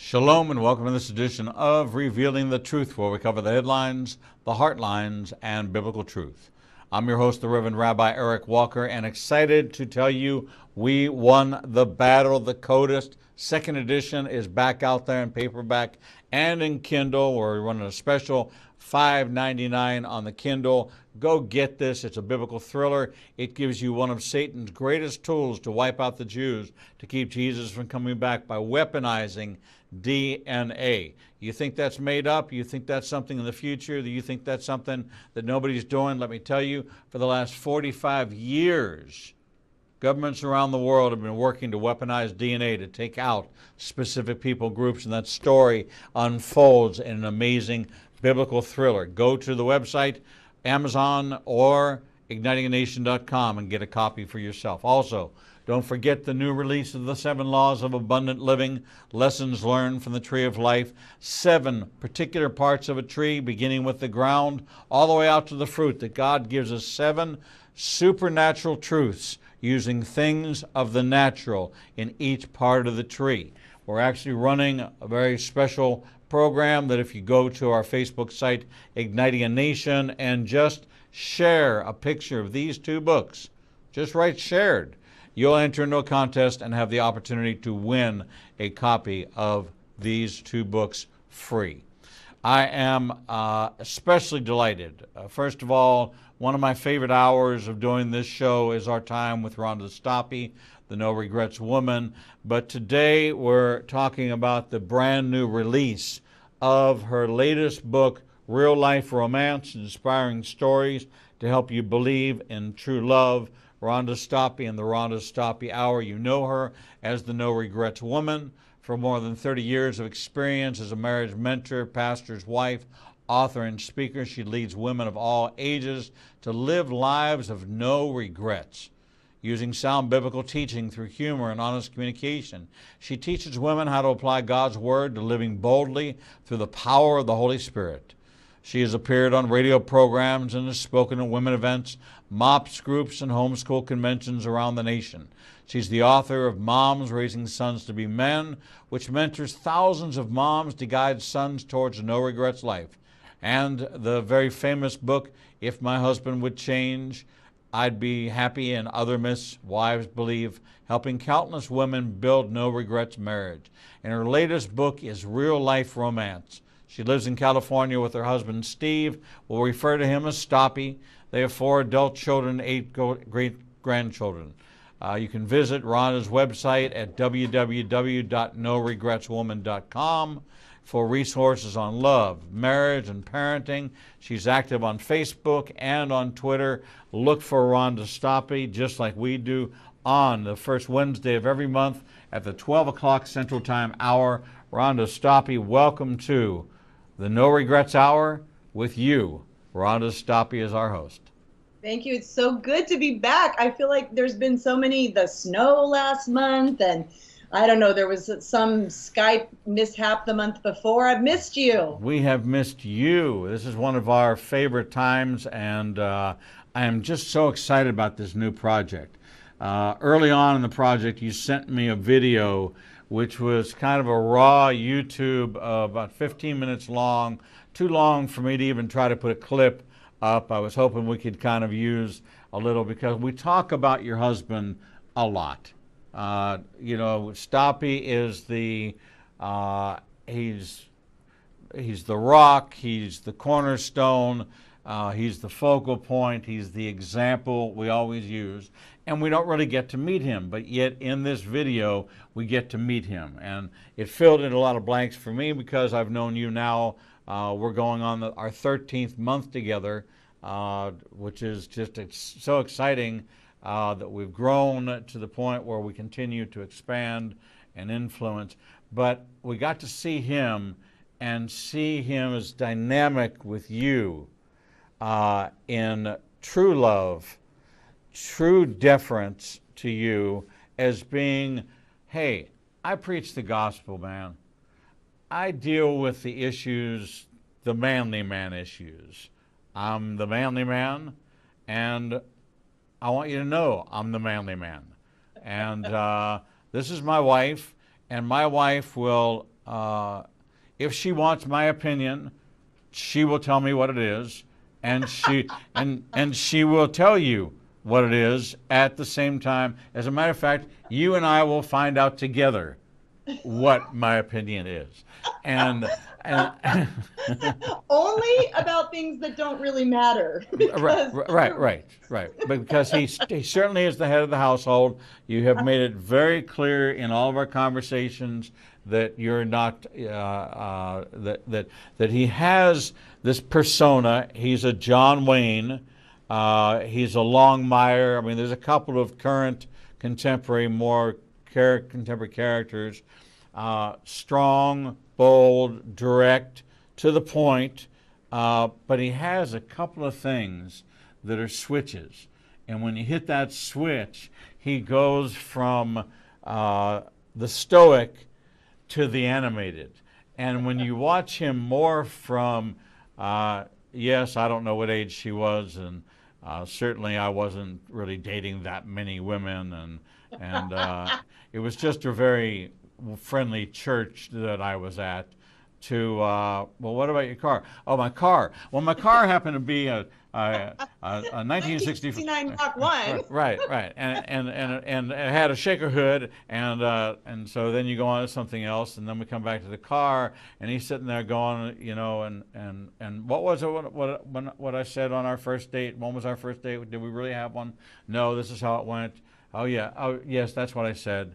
Shalom and welcome to this edition of Revealing the Truth, where we cover the headlines, the heartlines, and biblical truth. I'm your host, the Reverend Rabbi Eric Walker, and excited to tell you we won the battle. The Codist second edition is back out there in paperback and in Kindle. We're running a special $5.99 on the Kindle. Go get this. It's a biblical thriller. It gives you one of Satan's greatest tools to wipe out the Jews, to keep Jesus from coming back by weaponizing DNA. You think that's made up? You think that's something in the future? Do you think that's something that nobody's doing? Let me tell you, for the last 45 years, governments around the world have been working to weaponize DNA to take out specific people groups, and that story unfolds in an amazing biblical thriller. Go to the website, Amazon or ignitinganation.com, and get a copy for yourself. Also, don't forget the new release of the 7 Laws of Abundant Living, Lessons Learned from the Tree of Life. 7 particular parts of a tree, beginning with the ground, all the way out to the fruit, that God gives us 7 supernatural truths using things of the natural in each part of the tree. We're actually running a very special program that if you go to our Facebook site, Igniting a Nation, and just share a picture of these 2 books, just write shared, you'll enter into a contest and have the opportunity to win a copy of these 2 books free. I am especially delighted. First of all, one of my favorite hours of doing this show is our time with Rhonda Stoppe, the No Regrets woman. But today we're talking about the brand new release of her latest book, Real Life Romance, Inspiring Stories to Help You Believe in True Love. Rhonda Stoppe and the Rhonda Stoppe Hour. You know her as the No Regrets woman. For more than 30 years of experience as a marriage mentor, pastor's wife, author, and speaker, she leads women of all ages to live lives of no regrets. Using sound biblical teaching through humor and honest communication, she teaches women how to apply God's Word to living boldly through the power of the Holy Spirit. She has appeared on radio programs and has spoken at women events, MOPS groups, and homeschool conventions around the nation. She's the author of Moms Raising Sons to Be Men, which mentors thousands of moms to guide sons towards a no regrets life, and the very famous book, If My Husband Would Change, I'd Be Happy, and Other Myths Wives Believe, helping countless women build no regrets marriage. And her latest book is Real Life Romance. She lives in California with her husband, Steve. We'll refer to him as Stoppe. They have 4 adult children, 8 great-grandchildren. You can visit Rhonda's website at www.noregretswoman.com for resources on love, marriage, and parenting. She's active on Facebook and on Twitter. Look for Rhonda Stoppe, just like we do, on the first Wednesday of every month at the 12 o'clock Central Time hour. Rhonda Stoppe, welcome to the No Regrets Hour with you. Rhonda Stoppe is our host. Thank you. It's so good to be back. I feel like there's been the snow last month, and I don't know, there was some Skype mishap the month before. I've missed you. We have missed you. This is one of our favorite times, and I am just so excited about this new project. Early on in the project, you sent me a video which was kind of a raw YouTube, about 15 minutes long, too long for me to even try to put a clip up. I was hoping we could kind of use a little, because we talk about your husband a lot. Stoppe is he's the rock, he's the cornerstone, he's the focal point, he's the example we always use, and we don't really get to meet him, but yet in this video we get to meet him, and it filled in a lot of blanks for me because I've known you now. We're going on our 13th month together, which is it's so exciting that we've grown to the point where we continue to expand and influence. But we got to see him and see him as dynamic with you in true love, true deference to you, as being, hey, I preach the gospel, man. I deal with the issues, the manly man issues. I'm the manly man, and I want you to know I'm the manly man. And this is my wife, and my wife will if she wants my opinion, she will tell me what it is, and she will tell you what it is at the same time. As a matter of fact, you and I will find out together what my opinion is. And only about things that don't really matter. Right. Because he certainly is the head of the household. You have made it very clear in all of our conversations that you're not that he has this persona. He's a John Wayne. He's a Longmire. I mean, there's a couple of current contemporary characters. Strong, bold, direct, to the point, but he has a couple of things that are switches. And when you hit that switch, he goes from the stoic to the animated. And when you watch him more from, yes, I don't know what age she was, and certainly I wasn't really dating that many women, and it was just a very friendly church that I was at, to, well, what about your car? Oh, my car. Well, my car happened to be a 1969 Mach 1. Right. And it had a shaker hood, and so then you go on to something else, and then we come back to the car, and he's sitting there going, and what was it, what I said on our first date? When was our first date? Did we really have one? No, this is how it went. Oh, yeah. Oh, yes, that's what I said.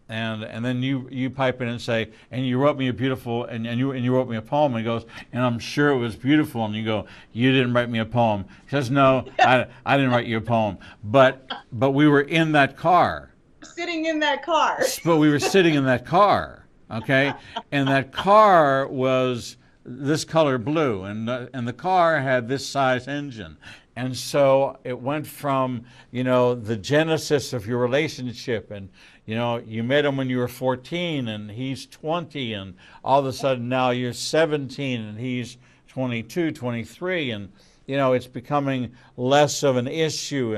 And then you pipe in and say, and you wrote me a beautiful, and you wrote me a poem. And he goes, and I'm sure it was beautiful. And you go, you didn't write me a poem. He says, no, I didn't write you a poem. But we were in that car. Sitting in that car. But we were sitting in that car, okay? And that car was this color blue, and the car had this size engine. And so it went from, the genesis of your relationship, and you met him when you were 14 and he's 20, and all of a sudden now you're 17 and he's 22, 23, and it's becoming less of an issue,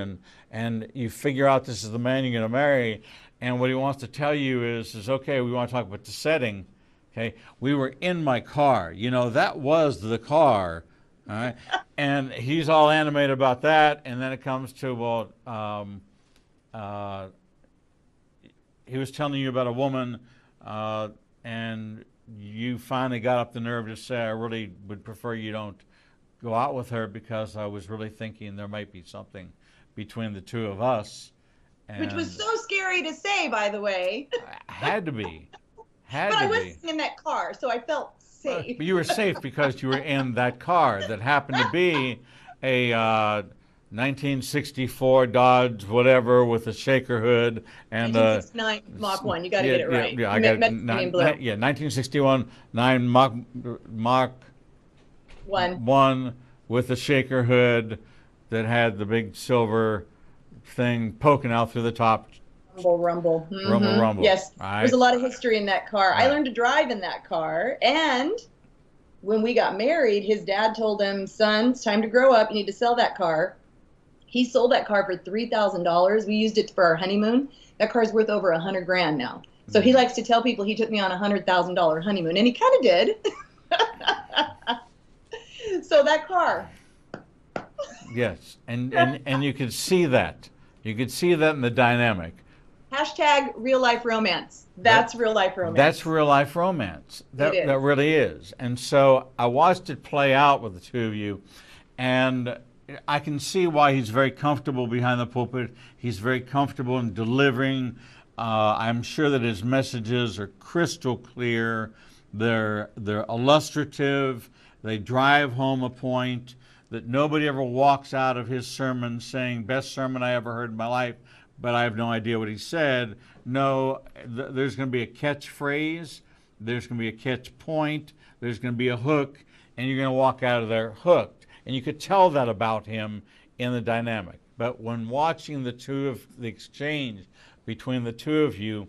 and you figure out this is the man you're going to marry, and what he wants to tell you is okay, we want to talk about the setting. Okay, we were in my car. That was the car. All right, and he's all animated about that, and then it comes to, he was telling you about a woman, and you finally got up the nerve to say, I really would prefer you don't go out with her, because I was really thinking there might be something between the two of us. Which was so scary to say, by the way. Had to be. But I was in that car, so I felt safe. But you were safe because you were in that car that happened to be a 1964 Dodge whatever with a shaker hood and 1969 Mach 1. You got to get it right. Yeah, I got it. 1961 9 Mach 1 with a shaker hood that had the big silver thing poking out through the top. Rumble. Mm-hmm. Rumble. Yes, right. There's a lot of history in that car. Right. I learned to drive in that car, and when we got married, his dad told him, son, it's time to grow up. You need to sell that car. He sold that car for $3,000. We used it for our honeymoon. That car's worth over $100,000 now. So he likes to tell people he took me on a $100,000 honeymoon, and he kind of did. So that car. Yes, and you could see that. You could see that in the dynamic. Hashtag real life romance. That's real life romance. That's real life romance. That really is. And so I watched it play out with the two of you, and I can see why he's very comfortable behind the pulpit. He's very comfortable in delivering. I'm sure that his messages are crystal clear. They're illustrative. They drive home a point that nobody ever walks out of his sermon saying, best sermon I ever heard in my life, but I have no idea what he said. No, there's going to be a catchphrase. There's going to be a catch point. There's going to be a hook, and you're going to walk out of there hooked. And you could tell that about him in the dynamic. But when watching the exchange between the two of you,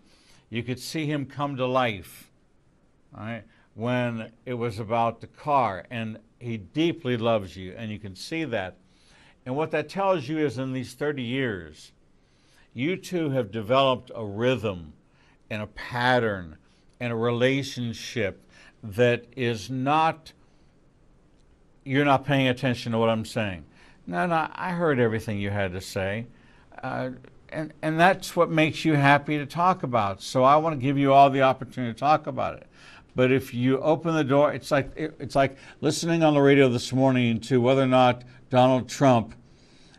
you could see him come to life, all right, when it was about the car. And he deeply loves you, and you can see that. And what that tells you is in these 30 years, you two have developed a rhythm and a pattern in a relationship that is not, you're not paying attention to what I'm saying. No, no, I heard everything you had to say. And that's what makes you happy to talk about. So I want to give you all the opportunity to talk about it. But if you open the door, it's like listening on the radio this morning to whether or not Donald Trump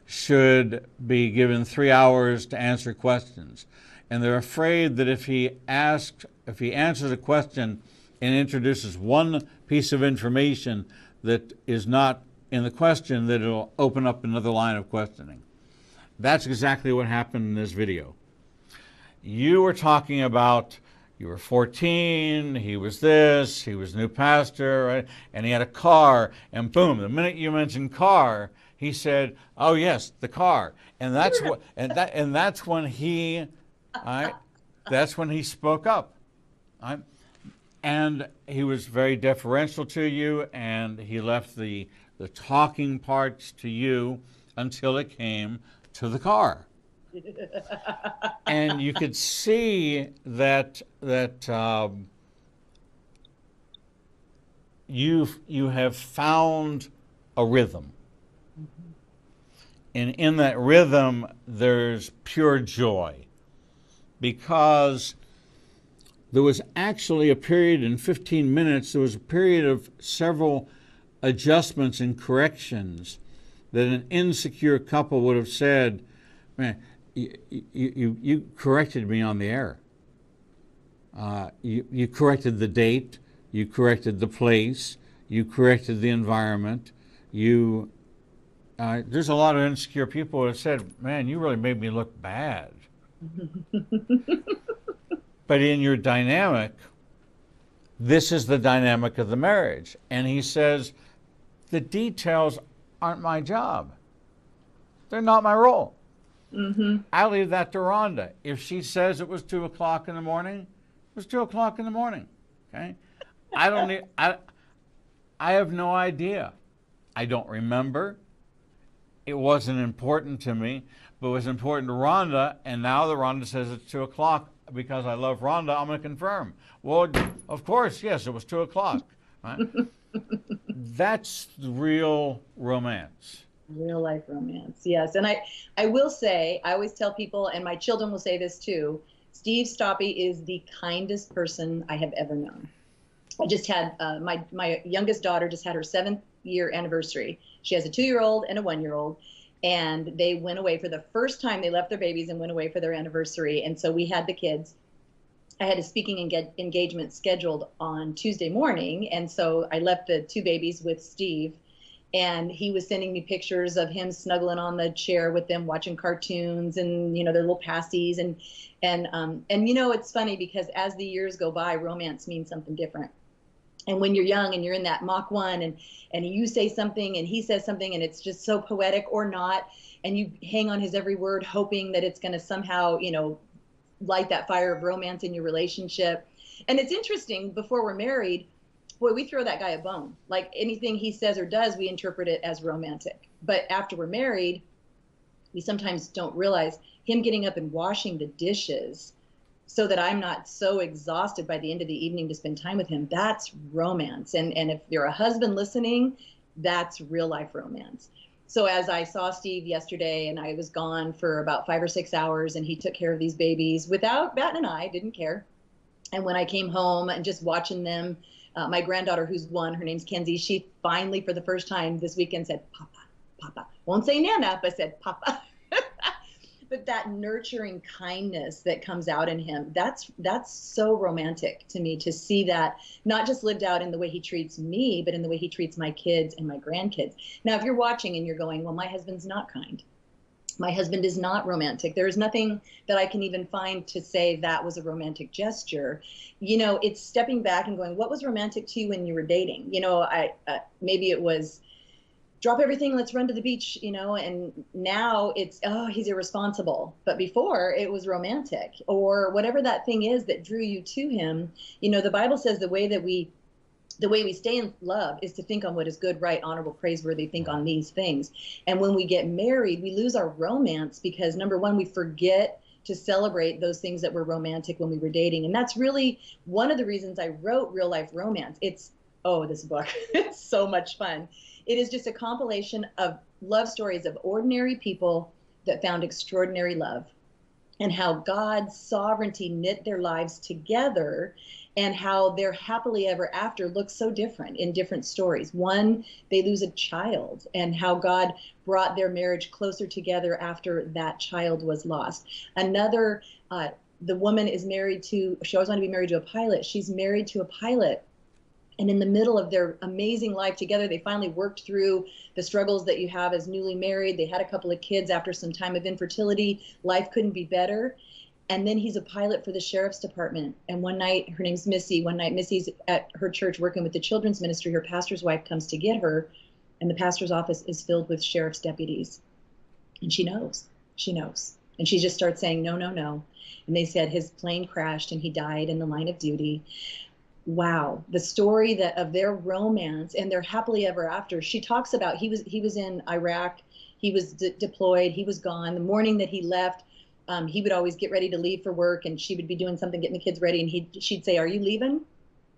should be given 3 hours to answer questions. And they're afraid that if he answers a question and introduces one piece of information that is not in the question, that it'll open up another line of questioning. That's exactly what happened in this video. You were talking about, you were 14, he was this, he was new pastor, right? And he had a car, and boom, the minute you mentioned car, he said, "Oh yes, the car." And that's what, and that's when he, that's when he spoke up. And he was very deferential to you, and he left the talking parts to you until it came to the car. And you could see that you have found a rhythm. And in that rhythm, there's pure joy, because there was actually a period in 15 minutes, there was a period of several adjustments and corrections that an insecure couple would have said, "Man, you corrected me on the air. You corrected the date, you corrected the place, you corrected the environment. There's a lot of insecure people that said, 'Man, you really made me look bad.'" But in your dynamic, this is the dynamic of the marriage. And he says, the details aren't my job. They're not my role. Mm-hmm. I leave that to Rhonda. If she says it was 2 o'clock in the morning, it was 2 o'clock in the morning. Okay? I have no idea. I don't remember. It wasn't important to me, but it was important to Rhonda, and now that Rhonda says it's 2 o'clock, because I love Rhonda, I'm going to confirm. Well, of course, yes, it was 2 o'clock. Right? That's real romance. Real life romance, yes. And I will say, I always tell people, and my children will say this too, Steve Stoppe is the kindest person I have ever known. I just had, my youngest daughter just had her 7th-year anniversary. She has a 2-year-old and a 1-year-old. And they went away for the first time. They left their babies and went away for their anniversary. And so we had the kids. I had a speaking engagement scheduled on Tuesday morning. And so I left the 2 babies with Steve. And he was sending me pictures of him snuggling on the chair with them, watching cartoons and, you know, their little pasties. And you know, it's funny because as the years go by, romance means something different. And when you're young and you're in that Mach 1 and you say something and he says something and it's just so poetic or not, and you hang on his every word hoping that it's going to somehow, you know, light that fire of romance in your relationship. And it's interesting, before we're married, boy, we throw that guy a bone. Like anything he says or does, we interpret it as romantic. But after we're married, we sometimes don't realize him getting up and washing the dishes so that I'm not so exhausted by the end of the evening to spend time with him. That's romance. And if you're a husband listening, that's real life romance. So as I saw Steve yesterday, and I was gone for about 5 or 6 hours, and he took care of these babies without batting an eye, didn't care. And when I came home and just watching them, my granddaughter, who's 1, her name's Kenzie, she finally, for the first time this weekend, said, "Papa, Papa." Won't say Nana, but said, "Papa." But that nurturing kindness that comes out in him, that's so romantic to me, to see that not just lived out in the way he treats me, but in the way he treats my kids and my grandkids. Now, if you're watching and you're going, well, my husband's not kind, my husband is not romantic, there is nothing that I can even find to say that was a romantic gesture. You know, it's stepping back and going, what was romantic to you when you were dating? You know, maybe it was, drop everything, let's run to the beach, you know, and now it's, oh, he's irresponsible. But before, it was romantic, or whatever that thing is that drew you to him. You know, the Bible says the way we stay in love is to think on what is good, right, honorable, praiseworthy, think on these things. And when we get married, we lose our romance because, number one, we forget to celebrate those things that were romantic when we were dating. And that's really one of the reasons I wrote Real Life Romance. This book, it's so much fun. It is just a compilation of love stories of ordinary people that found extraordinary love, and how God's sovereignty knit their lives together, and how their happily ever after looks so different in different stories. One, they lose a child, and how God brought their marriage closer together after that child was lost. Another, the woman is married to, she always wanted to be married to a pilot. She's married to a pilot. And in the middle of their amazing life together, they finally worked through the struggles that you have as newly married. They had a couple of kids after some time of infertility. Life couldn't be better. And then he's a pilot for the sheriff's department. And one night, her name's Missy. One night, Missy's at her church working with the children's ministry. Her pastor's wife comes to get her, and the pastor's office is filled with sheriff's deputies. And she knows. And she just starts saying, no, no, no. And they said his plane crashed and he died in the line of duty. Wow, the story of their romance and their happily ever after. She talks about he was in Iraq, he was deployed, he was gone. The morning that he left, he would always get ready to leave for work, and she would be doing something, getting the kids ready, and she'd say, "Are you leaving?"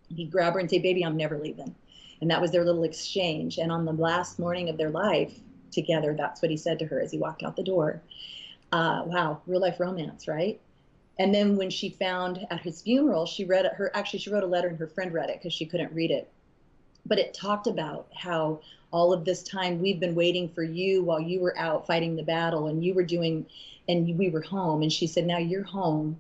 He'd grab her and say, "Baby, I'm never leaving." And that was their little exchange. And on the last morning of their life together, that's what he said to her as he walked out the door. Wow, real life romance, right? And then when she found at his funeral, she wrote a letter, and her friend read it because she couldn't read it. But it talked about how all of this time we've been waiting for you while you were out fighting the battle, and we were home. And she said, now you're home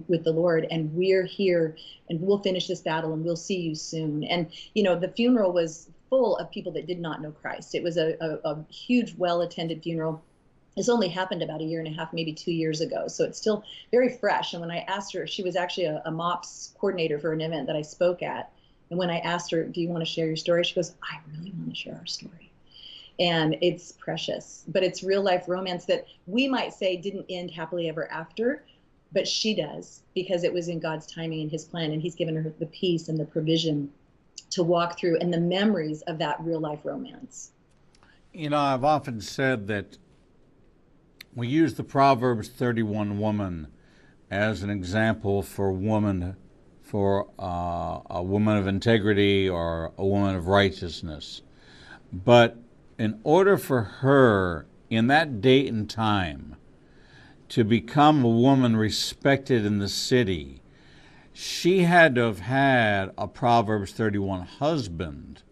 with the Lord, and we're here, and we'll finish this battle, and we'll see you soon. And, the funeral was full of people that did not know Christ. It was a huge, well-attended funeral. This only happened about 1.5 years, maybe 2 years ago. So it's still very fresh. And when I asked her, she was actually a MOPS coordinator for an event that I spoke at. And when I asked her, do you want to share your story? She goes, I really want to share our story. And it's precious, but it's real life romance that we might say didn't end happily ever after, but she does, because it was in God's timing and his plan. And he's given her the peace and the provision to walk through, and the memories of that real life romance. I've often said that we use the Proverbs 31 woman as an example for a woman of integrity or a woman of righteousness. But in order for her, in that date and time, to become a woman respected in the city, she had to have had a Proverbs 31 husband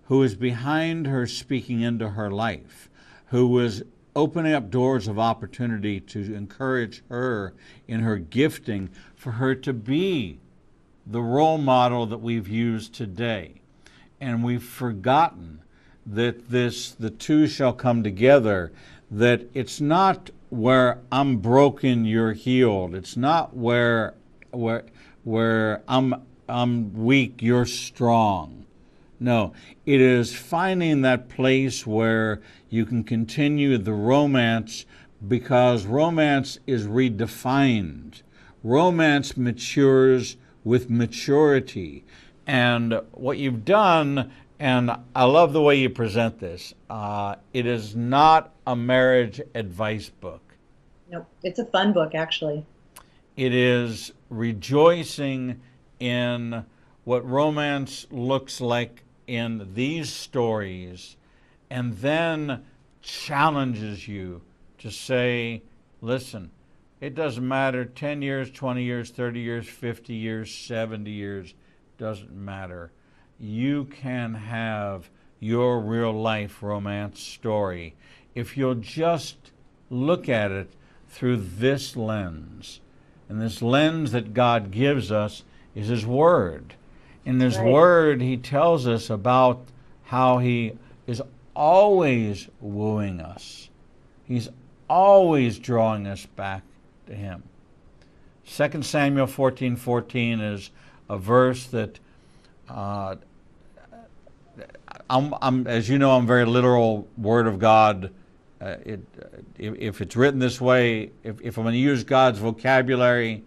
who was behind her, speaking into her life, who was opening up doors of opportunity to encourage her in her gifting, for her to be the role model that we've used today. And we've forgotten that the two shall come together, that it's not where I'm broken, you're healed. It's not where I'm weak, you're strong. No, it is finding that place where you can continue the romance, because romance is redefined. Romance matures with maturity. And what you've done, and I love the way you present this, it is not a marriage advice book. Nope, it's a fun book, actually. It is rejoicing in what romance looks like in these stories, and then challenges you to say, listen, it doesn't matter, 10 years, 20 years, 30 years, 50 years, 70 years, doesn't matter. You can have your real life romance story if you'll just look at it through this lens. And this lens that God gives us is his word. In his word, he tells us about how he is always wooing us. He's always drawing us back to him. 2 Samuel 14:14 is a verse that, as you know, I'm very literal Word of God. If it's written this way, if I'm going to use God's vocabulary,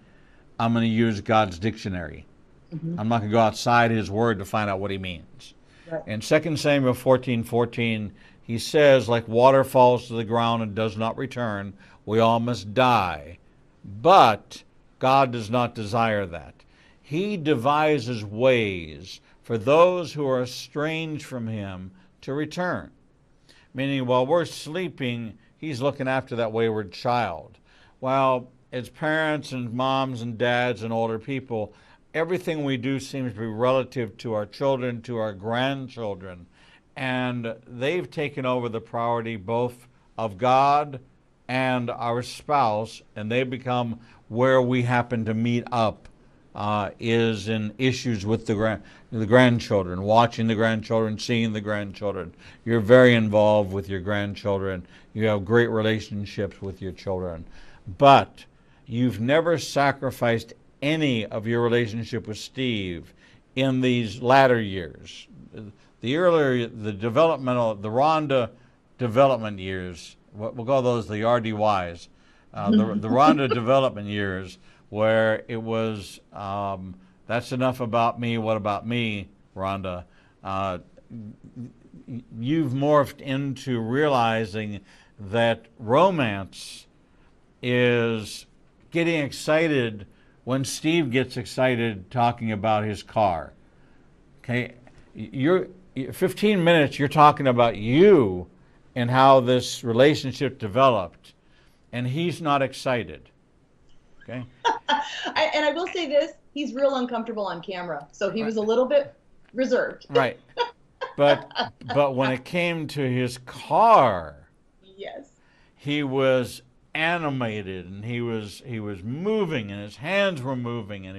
I'm going to use God's dictionary. I'm not going to go outside his word to find out what he means. Right. In 2 Samuel 14:14, he says, like water falls to the ground and does not return, we all must die. But God does not desire that. He devises ways for those who are estranged from him to return. Meaning, while we're sleeping, he's looking after that wayward child. While as parents and moms and dads and older people, everything we do seems to be relative to our children, to our grandchildren. And they've taken over the priority both of God and our spouse, and they become where we happen to meet up, is in issues with the grandchildren, watching the grandchildren, seeing the grandchildren. You're very involved with your grandchildren. You have great relationships with your children. But you've never sacrificed any of your relationship with Steve in these latter years. The Rhonda development years, we'll call those the RDYs, the Rhonda development years, where it was, that's enough about me, what about me, Rhonda? You've morphed into realizing that romance is getting excited when Steve gets excited talking about his car. Okay, 15 minutes you're talking about you and how this relationship developed, and he's not excited. Okay. And I will say this, he's real uncomfortable on camera, so he was a little bit reserved. Right. But when it came to his car, yes, he was animated, and he was moving, and his hands were moving, and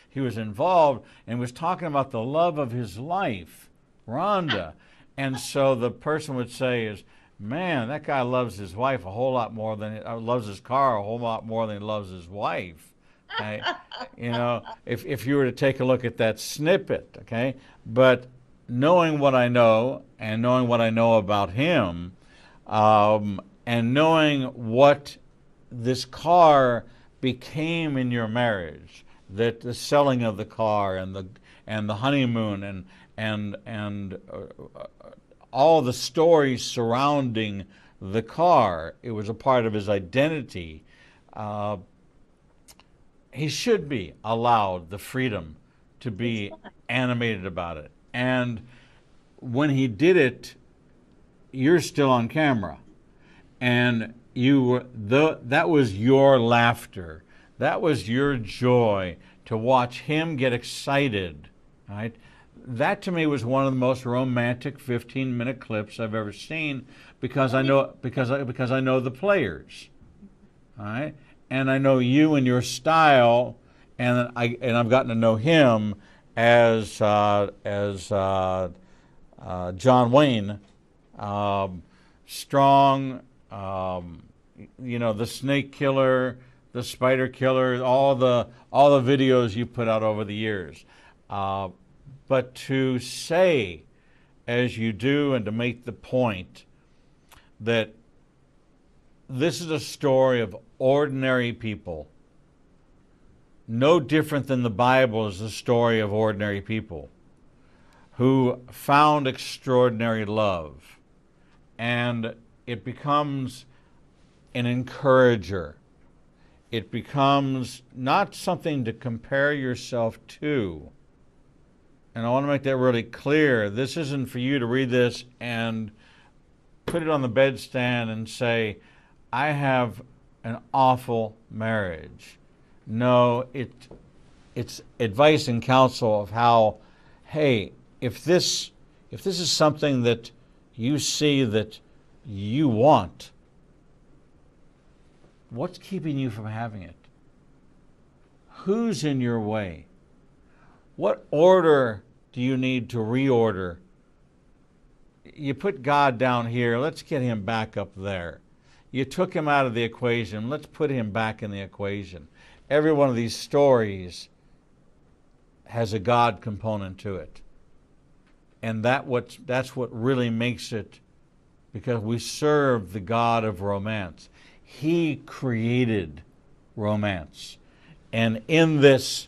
he was involved, and was talking about the love of his life, Rhonda. And so the person would say is, man, that guy loves his wife a whole lot more than loves his car a whole lot more than he loves his wife. Okay? You know, if you were to take a look at that snippet, okay? But knowing what I know, and knowing what I know about him, and knowing what this car became in your marriage, that the selling of the car and the honeymoon and all the stories surrounding the car, it was a part of his identity. He should be allowed the freedom to be animated about it. And when he did it, you're still on camera, and that was your laughter, that was your joy to watch him get excited, right? That to me was one of the most romantic 15-minute clips I've ever seen, because I know the players, all right, and I know you and your style, and I've gotten to know him as John Wayne, strong, the snake killer, the spider killer, all the videos you put out over the years. But to say, as you do, and to make the point that this is a story of ordinary people, no different than the Bible is the story of ordinary people who found extraordinary love. And it becomes an encourager. It becomes not something to compare yourself to. And I want to make that really clear. This isn't for you to read this and put it on the bedstand and say, I have an awful marriage. No, it's advice and counsel of how, hey, if this is something that you see that you want, what's keeping you from having it? Who's in your way? What order do you need to reorder? You put God down here, let's get him back up there. You took him out of the equation, let's put him back in the equation. Every one of these stories has a God component to it. And that's what really makes it, because we serve the God of romance. He created romance. And in this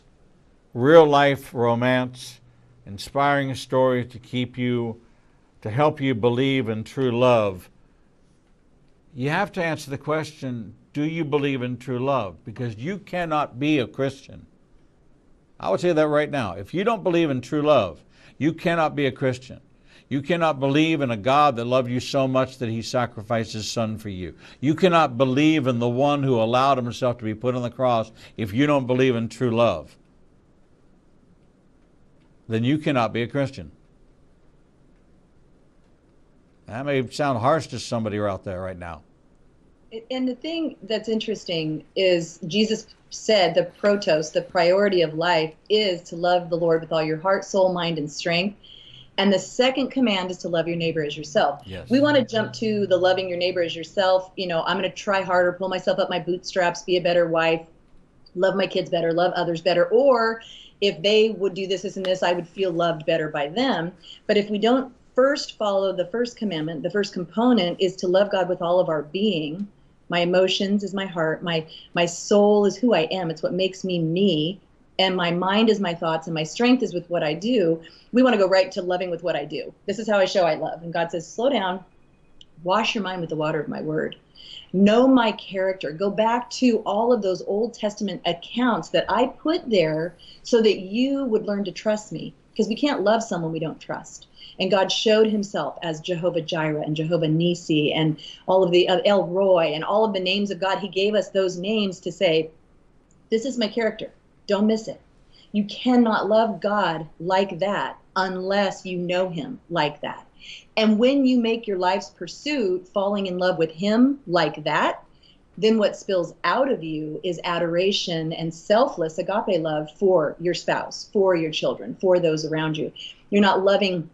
real life romance, inspiring story to help you believe in true love, you have to answer the question, do you believe in true love? Because you cannot be a Christian. I would say that right now. If you don't believe in true love, you cannot be a Christian. You cannot believe in a God that loved you so much that he sacrificed his son for you. You cannot believe in the one who allowed himself to be put on the cross if you don't believe in true love. Then you cannot be a Christian. That may sound harsh to somebody out there right now. And the thing that's interesting is Jesus said the protos, the priority of life, is to love the Lord with all your heart, soul, mind, and strength. And the second command is to love your neighbor as yourself. Yes. We want to jump to the loving your neighbor as yourself. You know, I'm going to try harder, pull myself up my bootstraps, be a better wife, love my kids better, love others better. Or if they would do this, this, and this, I would feel loved better by them. But if we don't first follow the first commandment, the first component is to love God with all of our being. My emotions is my heart. My soul is who I am. It's what makes me me. And my mind is my thoughts, and my strength is with what I do. We want to go right to loving with what I do. This is how I show I love. And God says, slow down, wash your mind with the water of my word. Know my character. Go back to all of those Old Testament accounts that I put there so that you would learn to trust me. Because we can't love someone we don't trust. And God showed himself as Jehovah Jireh and Jehovah Nisi and all of the El Roy and all of the names of God. He gave us those names to say, this is my character. Don't miss it. You cannot love God like that unless you know him like that. And when you make your life's pursuit falling in love with him like that, then what spills out of you is adoration and selfless agape love for your spouse, for your children, for those around you. You're not loving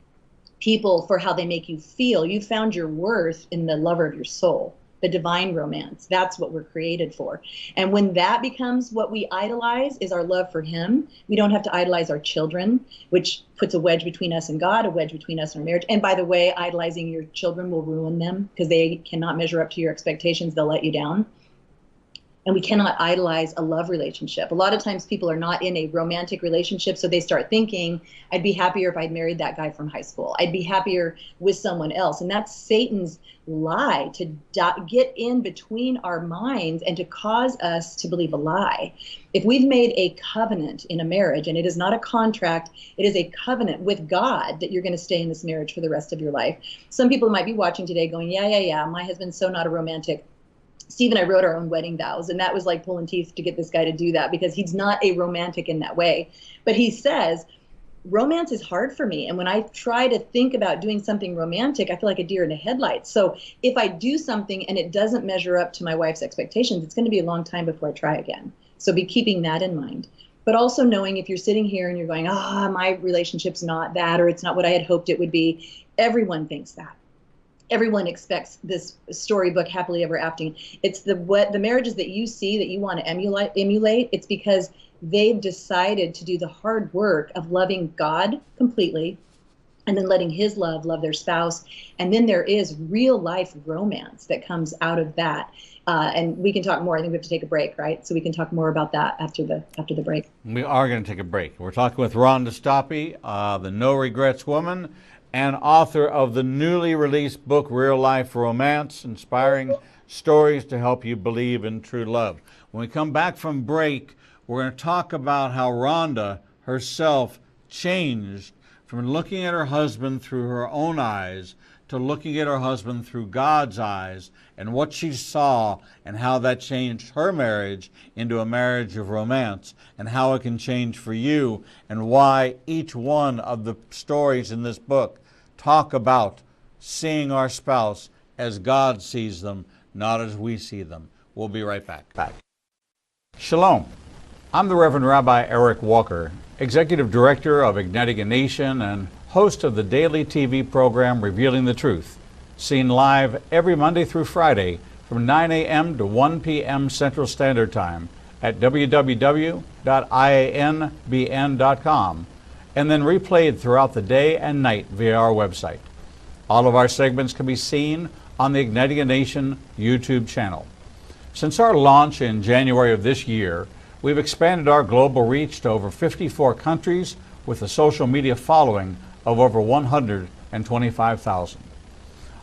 people for how they make you feel. You found your worth in the lover of your soul, the divine romance. That's what we're created for. And when that becomes what we idolize, is our love for him. We don't have to idolize our children, which puts a wedge between us and God, a wedge between us and our marriage. And by the way, idolizing your children will ruin them because they cannot measure up to your expectations. They'll let you down. And we cannot idolize a love relationship. A lot of times people are not in a romantic relationship, so they start thinking, I'd be happier if I'd married that guy from high school. I'd be happier with someone else. And that's Satan's lie, to get in between our minds and to cause us to believe a lie. If we've made a covenant in a marriage, and it is not a contract, it is a covenant with God that you're going to stay in this marriage for the rest of your life. Some people might be watching today going, yeah, my husband's so not a romantic. Steve and I wrote our own wedding vows, and that was like pulling teeth to get this guy to do that because he's not a romantic in that way. But he says, romance is hard for me. And when I try to think about doing something romantic, I feel like a deer in the headlights. So if I do something and it doesn't measure up to my wife's expectations, it's going to be a long time before I try again. So be keeping that in mind. But also knowing if you're sitting here and you're going, my relationship's not that, or it's not what I had hoped it would be. Everyone thinks that. Everyone expects this storybook happily ever after. It's the marriages that you see that you want to emulate. It's because they've decided to do the hard work of loving God completely and then letting his love their spouse. And then there is real life romance that comes out of that. And we can talk more. I think we have to take a break, right? So we can talk more about that after the break. We are going to take a break. We're talking with Rhonda Stoppe, the No Regrets Woman, and author of the newly released book, Real Life Romance, Inspiring Stories to Help You Believe in True Love. When we come back from break, we're going to talk about how Rhonda herself changed from looking at her husband through her own eyes to looking at her husband through God's eyes, and what she saw and how that changed her marriage into a marriage of romance, and how it can change for you, and why each one of the stories in this book talk about seeing our spouse as God sees them, not as we see them. We'll be right back. Shalom. I'm the Reverend Rabbi Eric Walker, Executive Director of Igniting a Nation and host of the daily TV program Revealing the Truth, seen live every Monday through Friday from 9 a.m. to 1 p.m. Central Standard Time at www.ianbn.com, and then replayed throughout the day and night via our website. All of our segments can be seen on the Igniting a Nation YouTube channel. Since our launch in January of this year, we've expanded our global reach to over 54 countries with a social media following of over 125,000.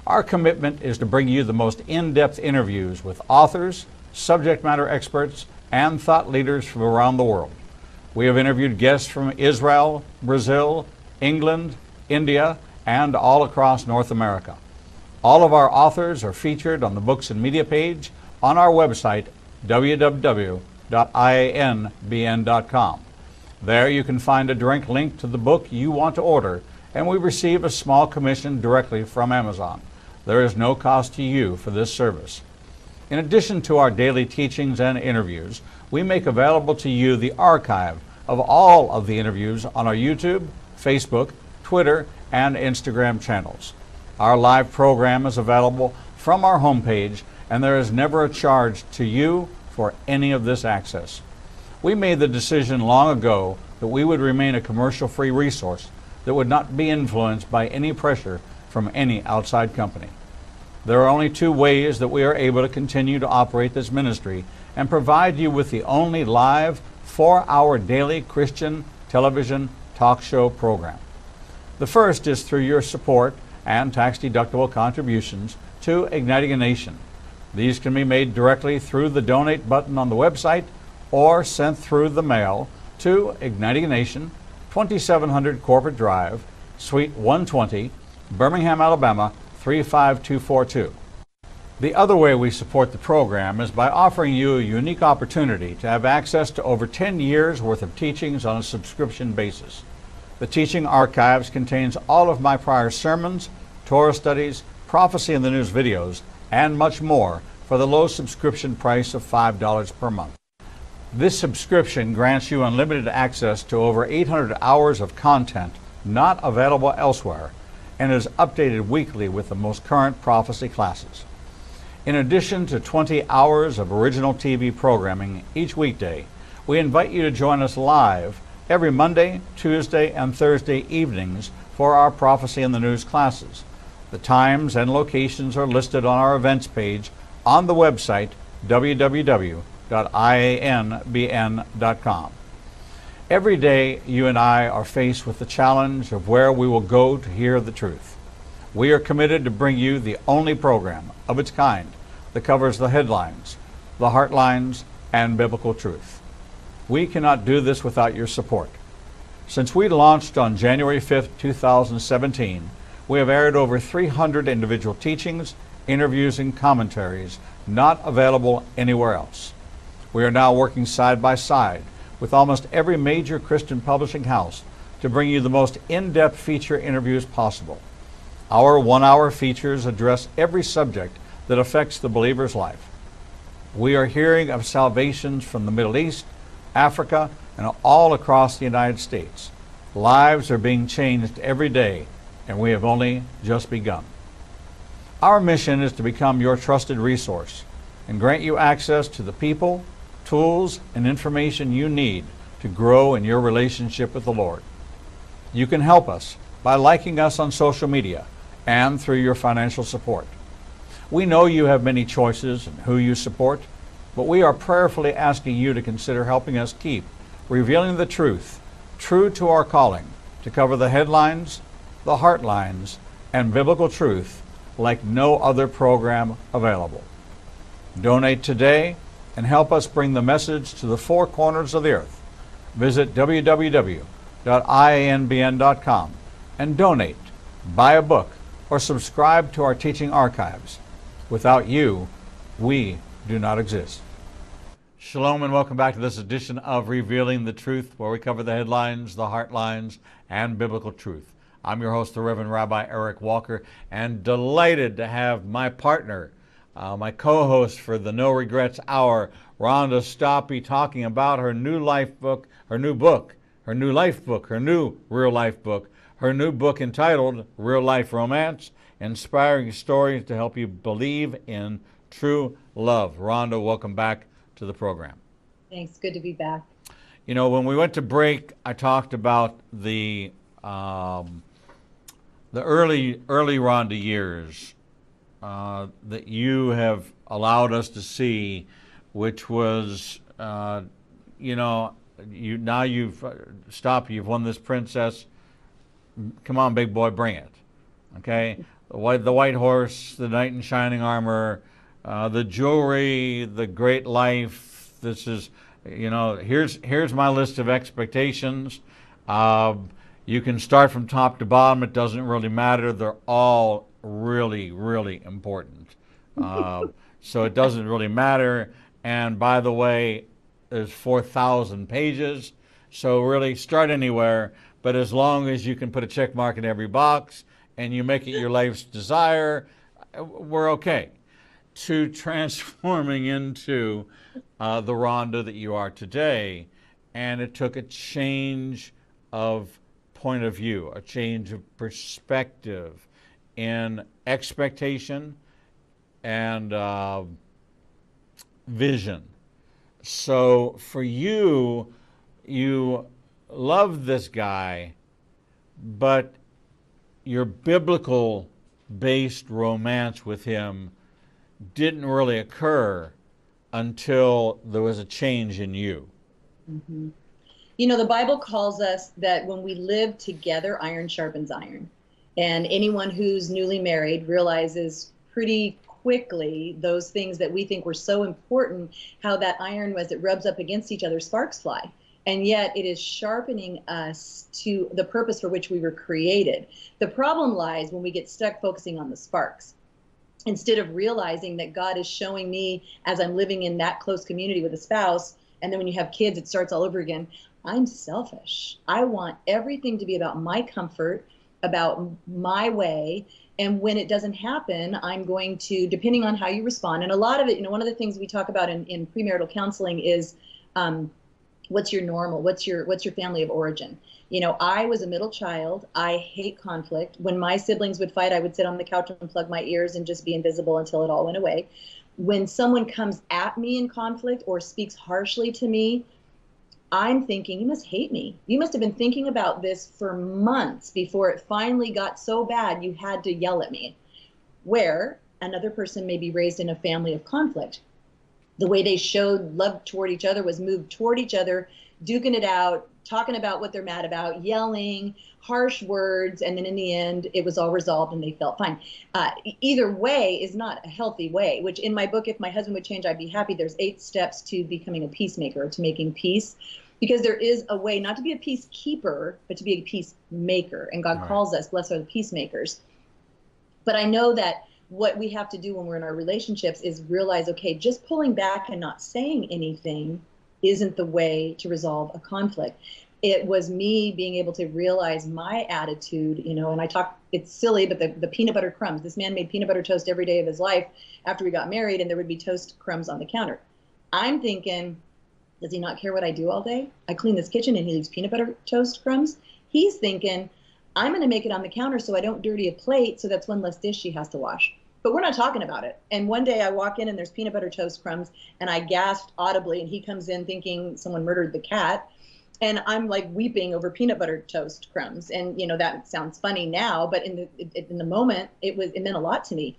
Our commitment is to bring you the most in-depth interviews with authors, subject matter experts, and thought leaders from around the world. We have interviewed guests from Israel, Brazil, England, India, and all across North America. All of our authors are featured on the Books and Media page on our website, www.ianbn.com. There you can find a direct link to the book you want to order, and we receive a small commission directly from Amazon. There is no cost to you for this service. In addition to our daily teachings and interviews, we make available to you the archive of all of the interviews on our YouTube, Facebook, Twitter, and Instagram channels. Our live program is available from our homepage, and there is never a charge to you for any of this access. We made the decision long ago that we would remain a commercial-free resource that would not be influenced by any pressure from any outside company. There are only two ways that we are able to continue to operate this ministry and provide you with the only live 4-hour daily Christian television talk show program. The first is through your support and tax-deductible contributions to Igniting a Nation. These can be made directly through the donate button on the website or sent through the mail to Igniting a Nation, 2700 Corporate Drive, Suite 120, Birmingham, Alabama, 35242. The other way we support the program is by offering you a unique opportunity to have access to over 10 years worth of teachings on a subscription basis. The teaching archives contains all of my prior sermons, Torah studies, prophecy in the news videos, and much more for the low subscription price of $5 per month. This subscription grants you unlimited access to over 800 hours of content not available elsewhere and is updated weekly with the most current prophecy classes. In addition to 20 hours of original TV programming each weekday, we invite you to join us live every Monday, Tuesday, and Thursday evenings for our Prophecy in the News classes. The times and locations are listed on our events page on the website www.ianbn.com. Every day, you and I are faced with the challenge of where we will go to hear the truth. We are committed to bring you the only program of its kind that covers the headlines, the heartlines, and biblical truth. We cannot do this without your support. Since we launched on January 5th, 2017, we have aired over 300 individual teachings, interviews, and commentaries not available anywhere else. We are now working side by side with almost every major Christian publishing house to bring you the most in-depth feature interviews possible. Our 1-hour features address every subject that affects the believer's life. We are hearing of salvations from the Middle East, Africa, and all across the United States. Lives are being changed every day, and we have only just begun. Our mission is to become your trusted resource and grant you access to the people, tools, and information you need to grow in your relationship with the Lord. You can help us by liking us on social media and through your financial support. We know you have many choices in who you support, but we are prayerfully asking you to consider helping us keep revealing the truth, true to our calling, to cover the headlines, the heartlines, and biblical truth like no other program available. Donate today and help us bring the message to the four corners of the earth. Visit www.ianbn.com and donate, buy a book, or subscribe to our teaching archives. Without you, we do not exist. Shalom and welcome back to this edition of Revealing the Truth, where we cover the headlines, the heartlines, and biblical truth. I'm your host, the Reverend Rabbi Eric Walker, and delighted to have my partner, my co-host for the No Regrets Hour, Rhonda Stoppe, talking about her new life book, her new real life book, her new book entitled Real Life Romance, Inspiring Stories to Help You Believe in True Love. Rhonda, welcome back to the program. Thanks. Good to be back. You know, when we went to break, I talked about the early Rhonda years that you have allowed us to see, which was, you've stopped. You've won this princess. Come on, big boy, bring it. Okay, the white horse, the knight in shining armor, the jewelry, the great life. This is, here's my list of expectations. You can start from top to bottom. It doesn't really matter. They're all really, really important. So it doesn't really matter. And by the way, there's 4,000 pages. So really start anywhere. But as long as you can put a check mark in every box and you make it your life's desire, we're okay. To transforming into the Rhonda that you are today. And it took a change of point of view, a change of perspective in expectation and vision. So for you, you love this guy, but your biblical based romance with him didn't really occur until there was a change in you. Mm-hmm. You know, the Bible calls us that when we live together, iron sharpens iron. And anyone who's newly married realizes pretty quickly those things that we think were so important, how that iron, as it rubs up against each other, sparks fly. And yet it is sharpening us to the purpose for which we were created. The problem lies when we get stuck focusing on the sparks, instead of realizing that God is showing me as I'm living in that close community with a spouse. And then when you have kids, it starts all over again. I'm selfish. I want everything to be about my comfort, about my way. And when it doesn't happen, I'm going to, depending on how you respond. And a lot of it, one of the things we talk about in premarital counseling is what's your normal? What's your family of origin? I was a middle child. I hate conflict. When my siblings would fight, I would sit on the couch and plug my ears and just be invisible until it all went away. When someone comes at me in conflict or speaks harshly to me, I'm thinking, you must hate me. You must have been thinking about this for months before it finally got so bad you had to yell at me. Where another person may be raised in a family of conflict. The way they showed love toward each other was moved toward each other, duking it out, talking about what they're mad about, yelling, harsh words, and then in the end, it was all resolved and they felt fine. Either way is not a healthy way, which in my book, If My Husband Would Change, I'd Be Happy, there's 8 steps to becoming a peacemaker, to making peace. Because there is a way not to be a peacekeeper, but to be a peacemaker. And God calls us, blessed are the peacemakers. But I know that what we have to do when we're in our relationships is realize, okay, just pulling back and not saying anything isn't the way to resolve a conflict. It was me being able to realize my attitude, and I talk, it's silly, but the peanut butter crumbs. This man made peanut butter toast every day of his life after we got married, and there would be toast crumbs on the counter. I'm thinking, does he not care what I do all day? I clean this kitchen and he leaves peanut butter toast crumbs. He's thinking, I'm going to make it on the counter so I don't dirty a plate, so that's one less dish she has to wash. But we're not talking about it. And one day I walk in and there's peanut butter toast crumbs, and I gasped audibly, and he comes in thinking someone murdered the cat. And I'm like weeping over peanut butter toast crumbs. And that sounds funny now, but in the moment, it meant a lot to me,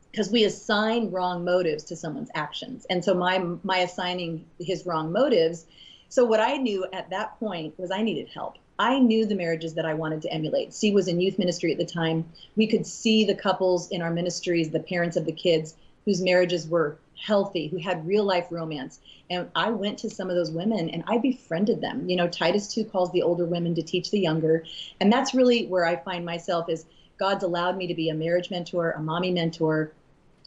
because we assign wrong motives to someone's actions. And so my assigning his wrong motives. So what I knew at that point was I needed help. I knew the marriages that I wanted to emulate. C was in youth ministry at the time. We could see the couples in our ministries, the parents of the kids whose marriages were healthy, who had real life romance. And I went to some of those women and I befriended them. Titus 2 calls the older women to teach the younger. And that's really where I find myself, is God's allowed me to be a marriage mentor, a mommy mentor,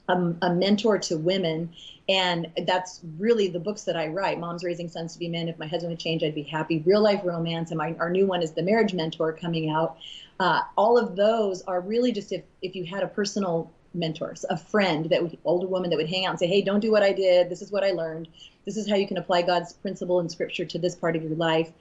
a mentor to women. And that's really the books that I write. Moms Raising Sons to Be Men, If My Husband Would Change, I'd Be Happy, Real Life Romance, and our new one is The Marriage Mentor coming out. All of those are really just if you had a personal mentor, a friend, older woman that would hang out and say, hey, don't do what I did. This is what I learned. This is how you can apply God's principle and scripture to this part of your life.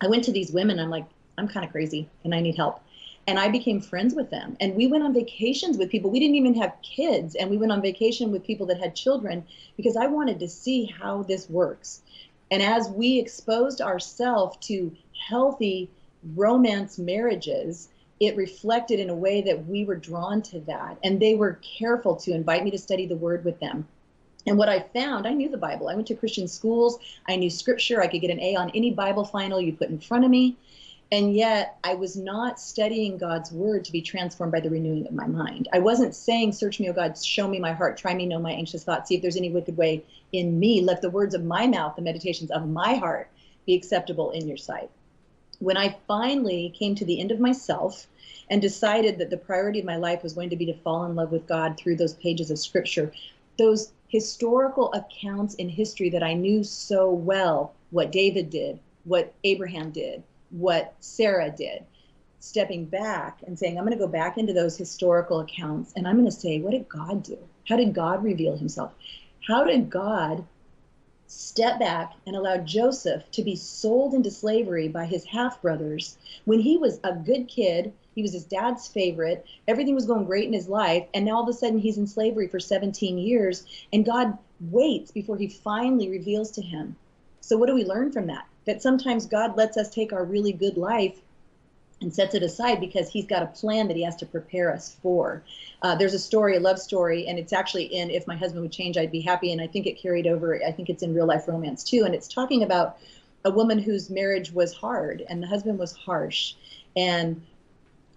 I went to these women. I'm like, I'm kind of crazy and I need help. And I became friends with them. And we went on vacations with people. We didn't even have kids. And we went on vacation with people that had children, because I wanted to see how this works. And as we exposed ourselves to healthy romance marriages, it reflected in a way that we were drawn to that. And they were careful to invite me to study the word with them. And what I found, I knew the Bible. I went to Christian schools. I knew scripture. I could get an A on any Bible final you put in front of me. And yet I was not studying God's word to be transformed by the renewing of my mind. I wasn't saying, search me, O God, show me my heart, try me, know my anxious thoughts, see if there's any wicked way in me. Let the words of my mouth, the meditations of my heart be acceptable in your sight. When I finally came to the end of myself and decided that the priority of my life was going to be to fall in love with God through those pages of scripture, those historical accounts in history that I knew so well, what David did, what Abraham did, what Sarah did, stepping back and saying, I'm going to go back into those historical accounts and I'm going to say, what did God do? How did God reveal himself? How did God step back and allow Joseph to be sold into slavery by his half-brothers when he was a good kid? He was his dad's favorite. Everything was going great in his life. And now all of a sudden he's in slavery for 17 years. And God waits before he finally reveals to him. So what do we learn from that? That sometimes God lets us take our really good life and sets it aside because he's got a plan that he has to prepare us for. There's a story, a love story, and it's actually in If My Husband Would Change, I'd Be Happy. And I think it carried over. I think it's in Real Life Romance too. And it's talking about a woman whose marriage was hard and the husband was harsh. And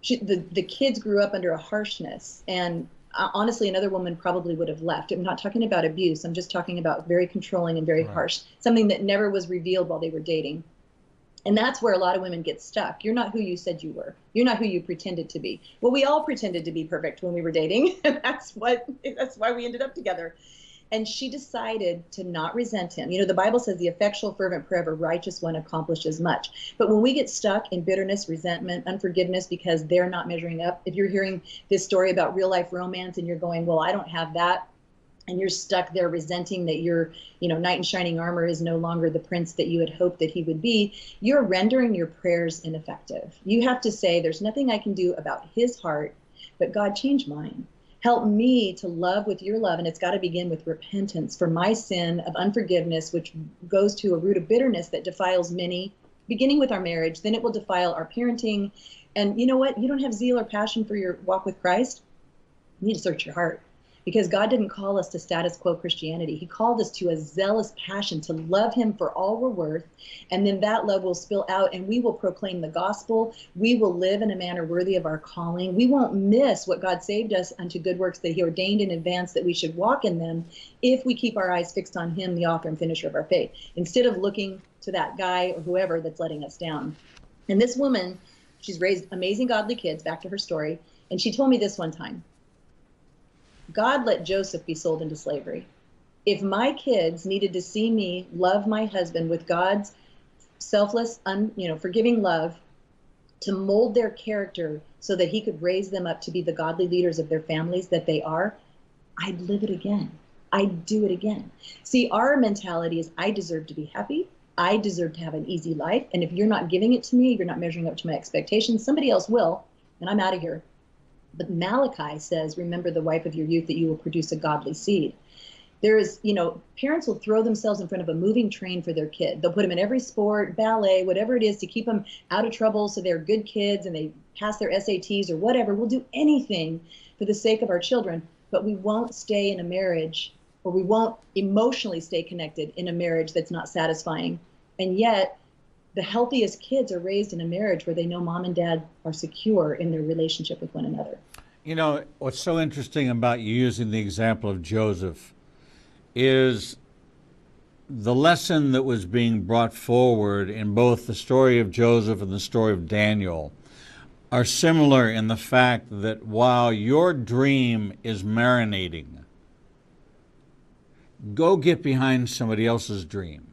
the kids grew up under a harshness. And honestly, another woman probably would have left. I'm not talking about abuse. I'm just talking about very controlling and very harsh, something that never was revealed while they were dating. And that's where a lot of women get stuck. You're not who you said you were. You're not who you pretended to be. Well, we all pretended to be perfect when we were dating. And that's why we ended up together. And she decided to not resent him. You know, the Bible says the effectual, fervent prayer of a righteous one accomplishes much. But when we get stuck in bitterness, resentment, unforgiveness because they're not measuring up, if you're hearing this story about real life romance and you're going, well, I don't have that, and you're stuck there resenting that your, knight in shining armor is no longer the prince that you had hoped that he would be, you're rendering your prayers ineffective. You have to say, there's nothing I can do about his heart, but God, change mine. Help me to love with your love, and it's got to begin with repentance for my sin of unforgiveness, which goes to a root of bitterness that defiles many, beginning with our marriage. Then it will defile our parenting. And you know what? You don't have zeal or passion for your walk with Christ? You need to search your heart. Because God didn't call us to status quo Christianity. He called us to a zealous passion to love him for all we're worth. And then that love will spill out and we will proclaim the gospel. We will live in a manner worthy of our calling. We won't miss what God saved us unto good works that he ordained in advance that we should walk in them if we keep our eyes fixed on him, the author and finisher of our faith, instead of looking to that guy or whoever that's letting us down. And this woman, she's raised amazing godly kids, back to her story. And she told me this one time. God let Joseph be sold into slavery. If my kids needed to see me love my husband with God's selfless, forgiving love to mold their character so that he could raise them up to be the godly leaders of their families that they are, I'd live it again. I'd do it again. See, our mentality is I deserve to be happy. I deserve to have an easy life. And if you're not giving it to me, you're not measuring up to my expectations, somebody else will, and I'm out of here. But Malachi says, remember the wife of your youth, that you will produce a godly seed. There is, parents will throw themselves in front of a moving train for their kid. They'll put them in every sport, ballet, whatever it is to keep them out of trouble so they're good kids and they pass their SATs or whatever. We'll do anything for the sake of our children, but we won't stay in a marriage, or we won't emotionally stay connected in a marriage that's not satisfying. And yet, the healthiest kids are raised in a marriage where they know mom and dad are secure in their relationship with one another. What's so interesting about you using the example of Joseph is the lesson that was being brought forward in both the story of Joseph and the story of Daniel are similar in the fact that while your dream is marinating, go get behind somebody else's dream.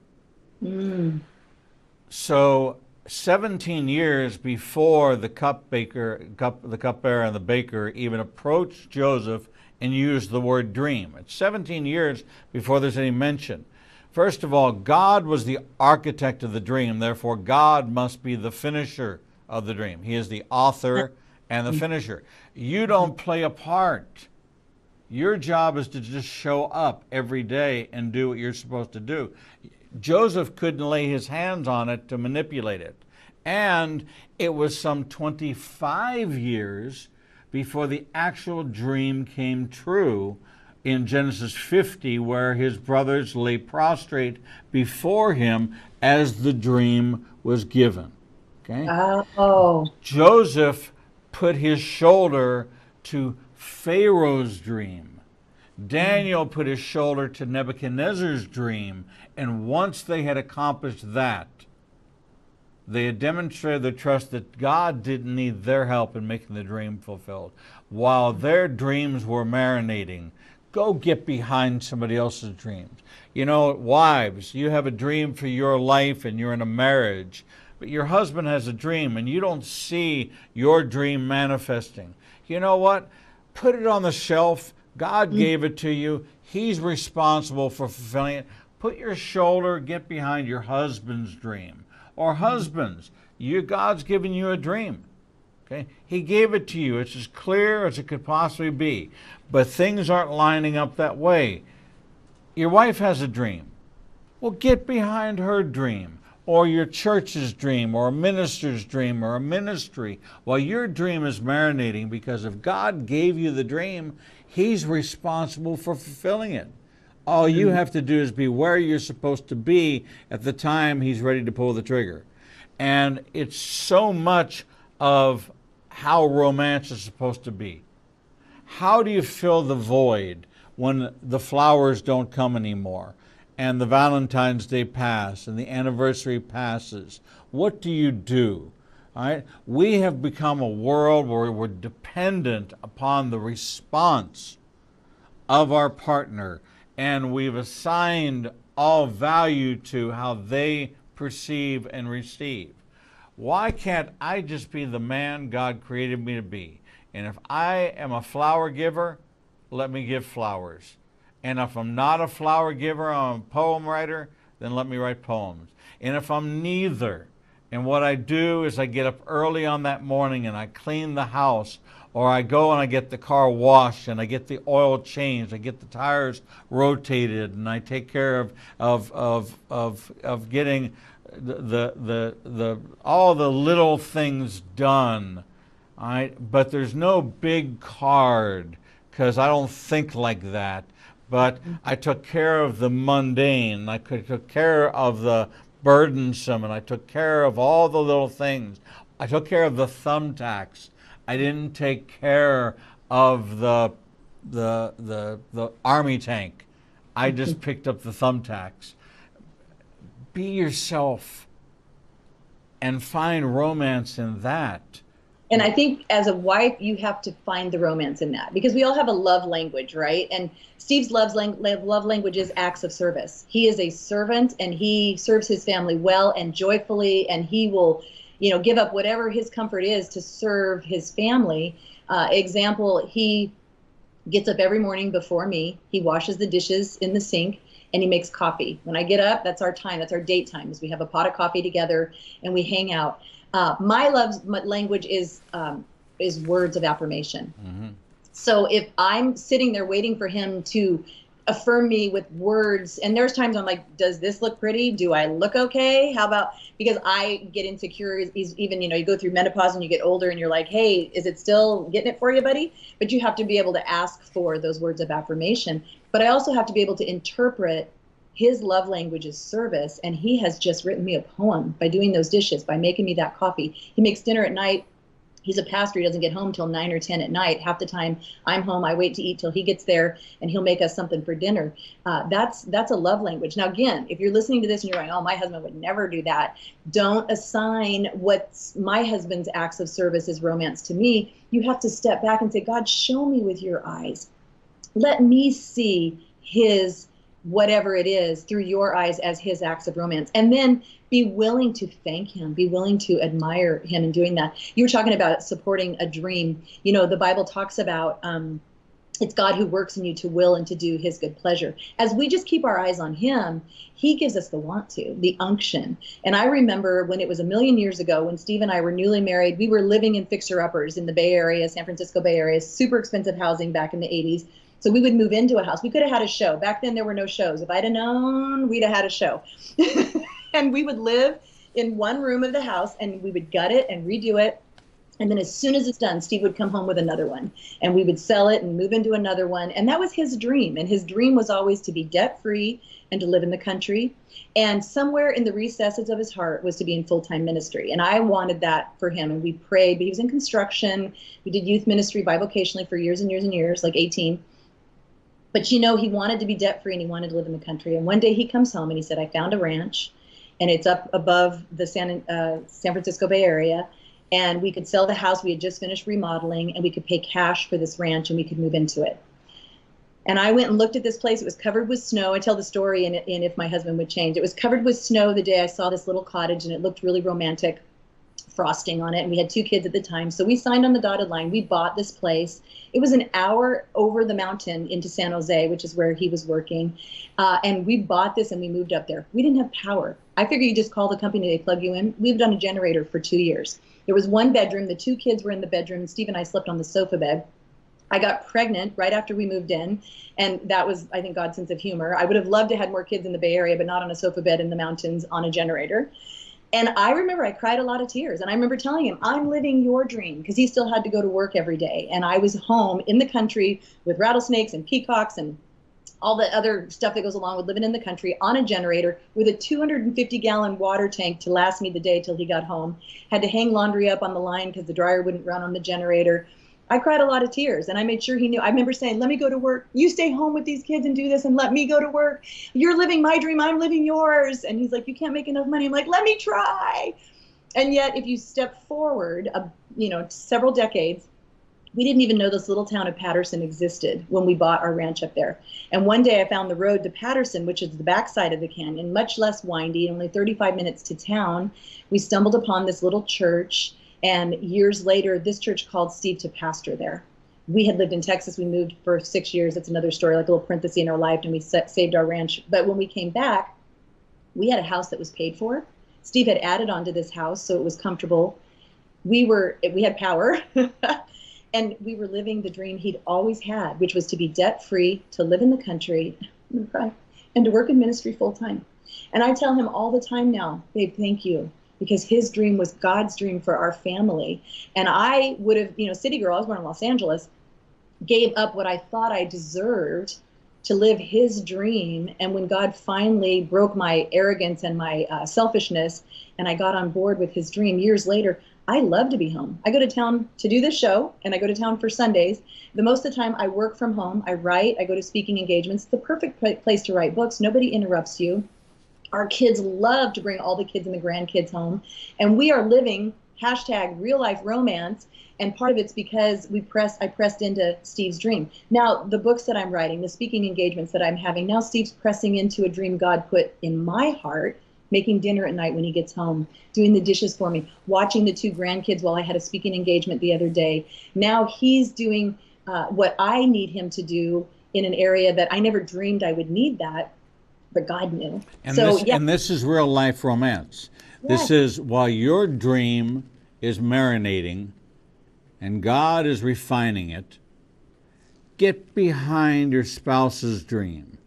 So 17 years before the cupbearer and the baker even approached Joseph and used the word dream. It's 17 years before there's any mention. First of all, God was the architect of the dream. Therefore, God must be the finisher of the dream. He is the author and the finisher. You don't play a part. Your job is to just show up every day and do what you're supposed to do. Joseph couldn't lay his hands on it to manipulate it. And it was some 25 years before the actual dream came true in Genesis 50, where his brothers lay prostrate before him as the dream was given. Okay? Oh. Joseph put his shoulder to Pharaoh's dream. Daniel put his shoulder to Nebuchadnezzar's dream. And once they had accomplished that, they had demonstrated their trust that God didn't need their help in making the dream fulfilled. While their dreams were marinating, go get behind somebody else's dreams. You know, wives, you have a dream for your life and you're in a marriage, but your husband has a dream and you don't see your dream manifesting. You know what? Put it on the shelf. God gave it to you. He's responsible for fulfilling it. Put your shoulder, get behind your husband's dream. Or husbands, God's given you a dream. Okay? He gave it to you. It's as clear as it could possibly be. But things aren't lining up that way. Your wife has a dream. Well, get behind her dream, or your church's dream, or a minister's dream, or a ministry, while your dream is marinating, because if God gave you the dream, He's responsible for fulfilling it. All you have to do is be where you're supposed to be at the time He's ready to pull the trigger. And it's so much of how romance is supposed to be. How do you fill the void when the flowers don't come anymore, and the Valentine's Day pass, and the anniversary passes? What do you do? All right? We have become a world where we're dependent upon the response of our partner, and we've assigned all value to how they perceive and receive. Why can't I just be the man God created me to be? And if I am a flower giver, let me give flowers. And if I'm not a flower giver, I'm a poem writer, then let me write poems. And if I'm neither, and what I do is I get up early on that morning and I clean the house, or I go and I get the car washed and I get the oil changed, I get the tires rotated, and I take care of getting all the little things done. All right? But there's no big card, because I don't think like that. But I took care of the mundane. I took care of the burdensome, and I took care of all the little things. I took care of the thumbtacks. I didn't take care of the army tank. I just picked up the thumbtacks. Be yourself and find romance in that. And I think as a wife, you have to find the romance in that, because we all have a love language, right? And Steve's love language is acts of service. He is a servant, and he serves his family well and joyfully, and he will, give up whatever his comfort is to serve his family. Example, he gets up every morning before me. He washes the dishes in the sink, and he makes coffee. When I get up, that's our time. That's our date time, is we have a pot of coffee together and we hang out. My love language is words of affirmation. Mm-hmm. So if I'm sitting there waiting for him to affirm me with words, and there's times I'm like, does this look pretty? Do I look okay? How about, because I get insecure, even, you go through menopause and you get older and you're like, hey, is it still getting it for you, buddy? But you have to be able to ask for those words of affirmation. But I also have to be able to interpret his love language is service, and he has just written me a poem by doing those dishes, by making me that coffee. He makes dinner at night. He's a pastor. He doesn't get home till 9 or 10 at night. Half the time I'm home, I wait to eat till he gets there, and he'll make us something for dinner. That's a love language. Now, again, if you're listening to this and you're going, oh, my husband would never do that, don't assign what's my husband's acts of service as romance to me. You have to step back and say, God, show me with your eyes. Let me see his whatever it is through your eyes as his acts of romance, and then be willing to thank him, be willing to admire him in doing that. You were talking about supporting a dream. The Bible talks about it's God who works in you to will and to do his good pleasure. As we just keep our eyes on him, he gives us the want to, the unction. And I remember when it was a million years ago, when Steve and I were newly married, we were living in fixer-uppers in the Bay Area, San Francisco Bay Area, super expensive housing back in the 80s. So we would move into a house. We could have had a show. Back then, there were no shows. If I'd have known, we'd have had a show. And we would live in one room of the house, and we would gut it and redo it. And then as soon as it's done, Steve would come home with another one, and we would sell it and move into another one. And that was his dream. And his dream was always to be debt free and to live in the country. And somewhere in the recesses of his heart was to be in full-time ministry. And I wanted that for him. And we prayed, but he was in construction. We did youth ministry bivocationally for years and years and years, like 18. But he wanted to be debt free and he wanted to live in the country. And one day he comes home and he said, I found a ranch, and it's up above the San Francisco Bay Area. And we could sell the house. We had just finished remodeling, and we could pay cash for this ranch, and we could move into it. And I went and looked at this place. It was covered with snow. I tell the story in If My Husband Would Change. It was covered with snow the day I saw this little cottage, and it looked really romantic, frosting on it. And we had 2 kids at the time. So we signed on the dotted line. We bought this place. It was an hour over the mountain into San Jose, which is where he was working. And we bought this and we moved up there. We didn't have power. I figured you just call the company, they plug you in. We've done a generator for 2 years. There was 1 bedroom. The 2 kids were in the bedroom. Steve and I slept on the sofa bed. I got pregnant right after we moved in, and that was, I think, God's sense of humor. I would have loved to have more kids in the Bay Area, but not on a sofa bed in the mountains on a generator. And I remember I cried a lot of tears, and I remember telling him, I'm living your dream, because he still had to go to work every day. And I was home in the country with rattlesnakes and peacocks and all the other stuff that goes along with living in the country on a generator with a 250-gallon water tank to last me the day till he got home. Had to hang laundry up on the line because the dryer wouldn't run on the generator. I cried a lot of tears, and I made sure he knew. I remember saying, let me go to work. You stay home with these kids and do this and let me go to work. You're living my dream. I'm living yours. And he's like, you can't make enough money. I'm like, let me try. And yet, if you step forward, several decades, we didn't even know this little town of Patterson existed when we bought our ranch up there. And one day I found the road to Patterson, which is the backside of the canyon, much less windy, only 35 minutes to town. We stumbled upon this little church, and years later, this church called Steve to pastor there. We had lived in Texas. We moved for 6 years. That's another story, like a little parenthesis in our life, and we saved our ranch. But when we came back, we had a house that was paid for. Steve had added on to this house, so it was comfortable. We had power. And we were living the dream he'd always had, which was to be debt-free, to live in the country, and to work in ministry full-time. And I tell him all the time now, babe, thank you, because his dream was God's dream for our family. And I would have, city girl, I was born in Los Angeles, gave up what I thought I deserved to live his dream. And when God finally broke my arrogance and my selfishness, and I got on board with his dream years later, I love to be home. I go to town to do this show, and I go to town for Sundays. The most of the time I work from home. I write. I go to speaking engagements. It's the perfect place to write books. Nobody interrupts you. Our kids love to bring all the kids and the grandkids home. And we are living #real life romance. And part of it's because I pressed into Steve's dream. Now, the books that I'm writing, the speaking engagements that I'm having, now Steve's pressing into a dream God put in my heart, making dinner at night when he gets home, doing the dishes for me, watching the 2 grandkids while I had a speaking engagement the other day. Now he's doing what I need him to do in an area that I never dreamed I would need that, but God knew. And this is real life romance. Yes. This is while your dream is marinating and God is refining it, get behind your spouse's dream.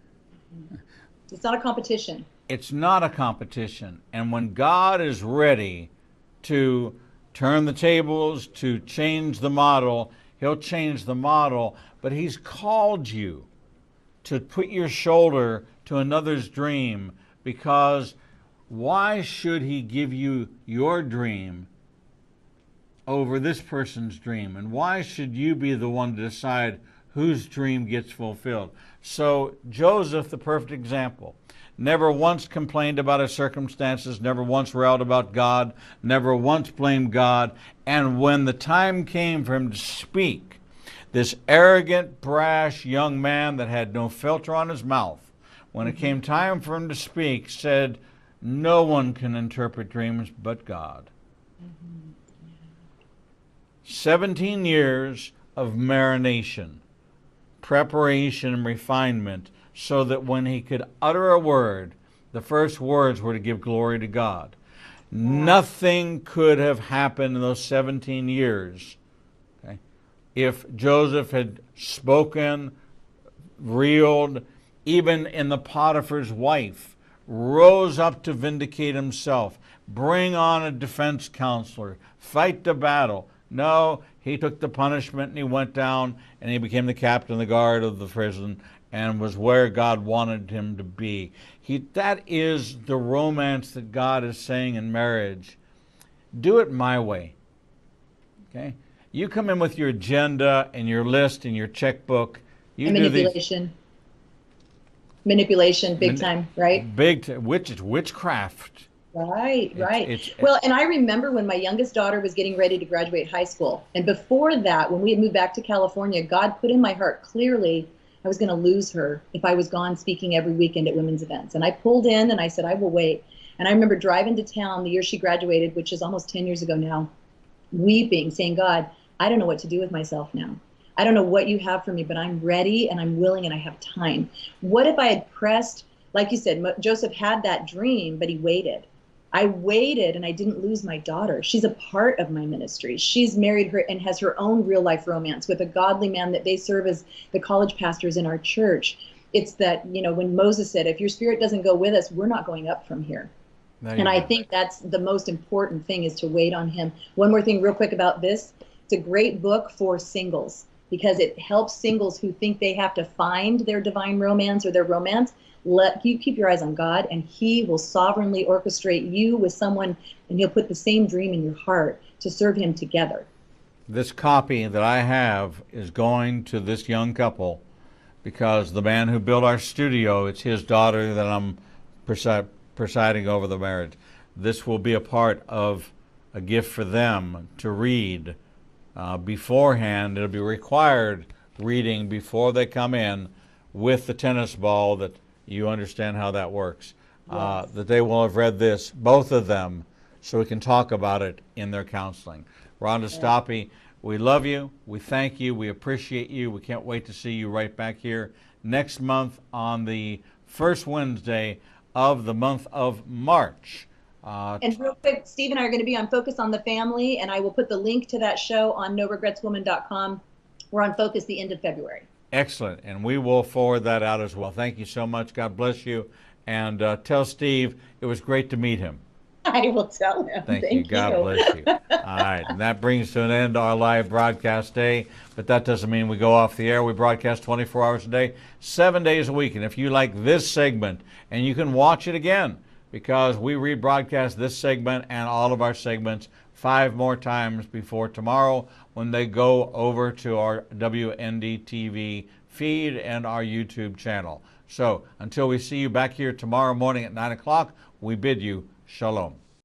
It's not a competition. It's not a competition. And when God is ready to turn the tables, to change the model, he'll change the model. But he's called you to put your shoulder to another's dream, because why should he give you your dream over this person's dream? And why should you be the one to decide whose dream gets fulfilled? So Joseph, the perfect example, never once complained about his circumstances, never once railed about God, never once blamed God. And when the time came for him to speak, this arrogant, brash young man that had no filter on his mouth, when it came time for him to speak, said, no one can interpret dreams but God. 17 years of marination, preparation, and refinement, so that when he could utter a word, the first words were to give glory to God. Wow. Nothing could have happened in those 17 years, okay, if Joseph had spoken, reeled, even in the Potiphar's wife, rose up to vindicate himself, bring on a defense counselor, fight the battle. No, he took the punishment and he went down and he became the captain of the guard of the prison and was where God wanted him to be. That is the romance that God is saying in marriage. Do it my way. Okay? You come in with your agenda and your list and your checkbook. You and do manipulation. Manipulation, big time, right? Which is witchcraft. Right. Well, and I remember when my youngest daughter was getting ready to graduate high school. And before that, when we had moved back to California, God put in my heart clearly I was going to lose her if I was gone speaking every weekend at women's events. And I pulled in and I said, I will wait. And I remember driving to town the year she graduated, which is almost 10 years ago now, weeping, saying, God, I don't know what to do with myself now. I don't know what you have for me, but I'm ready and I'm willing and I have time. What if I had pressed, like you said, Joseph had that dream, but he waited. I waited and I didn't lose my daughter. She's a part of my ministry. She's married her and has her own real life romance with a godly man that they serve as the college pastors in our church. It's that, when Moses said, if your spirit doesn't go with us, we're not going up from here. And I think that's the most important thing, is to wait on him. One more thing real quick about this. It's a great book for singles because it helps singles who think they have to find their divine romance or their romance. You keep your eyes on God, and he will sovereignly orchestrate you with someone, and he'll put the same dream in your heart to serve him together. This copy that I have is going to this young couple because the man who built our studio, it's his daughter that I'm presiding over the marriage. This will be a part of a gift for them to read beforehand. It'll be required reading before they come in with the tennis ball, that you understand how that works. Yes. That they will have read this, both of them, so we can talk about it in their counseling. Rhonda Stoppe, we love you, we thank you, we appreciate you. We can't wait to see you right back here next month on the first Wednesday of the month of March. And real quick, Steve and I are going to be on Focus on the Family, and I will put the link to that show on noregretswoman.com. We're on Focus the end of February. Excellent, and we will forward that out as well. Thank you so much. God bless you. And tell Steve it was great to meet him. I will tell him. Thank you. God bless you. All right, and that brings to an end our live broadcast day, but that doesn't mean we go off the air. We broadcast 24 hours a day, 7 days a week. And if you like this segment, and you can watch it again, because we rebroadcast this segment and all of our segments 5 more times before tomorrow when they go over to our WND-TV feed and our YouTube channel. So until we see you back here tomorrow morning at 9 o'clock, we bid you shalom.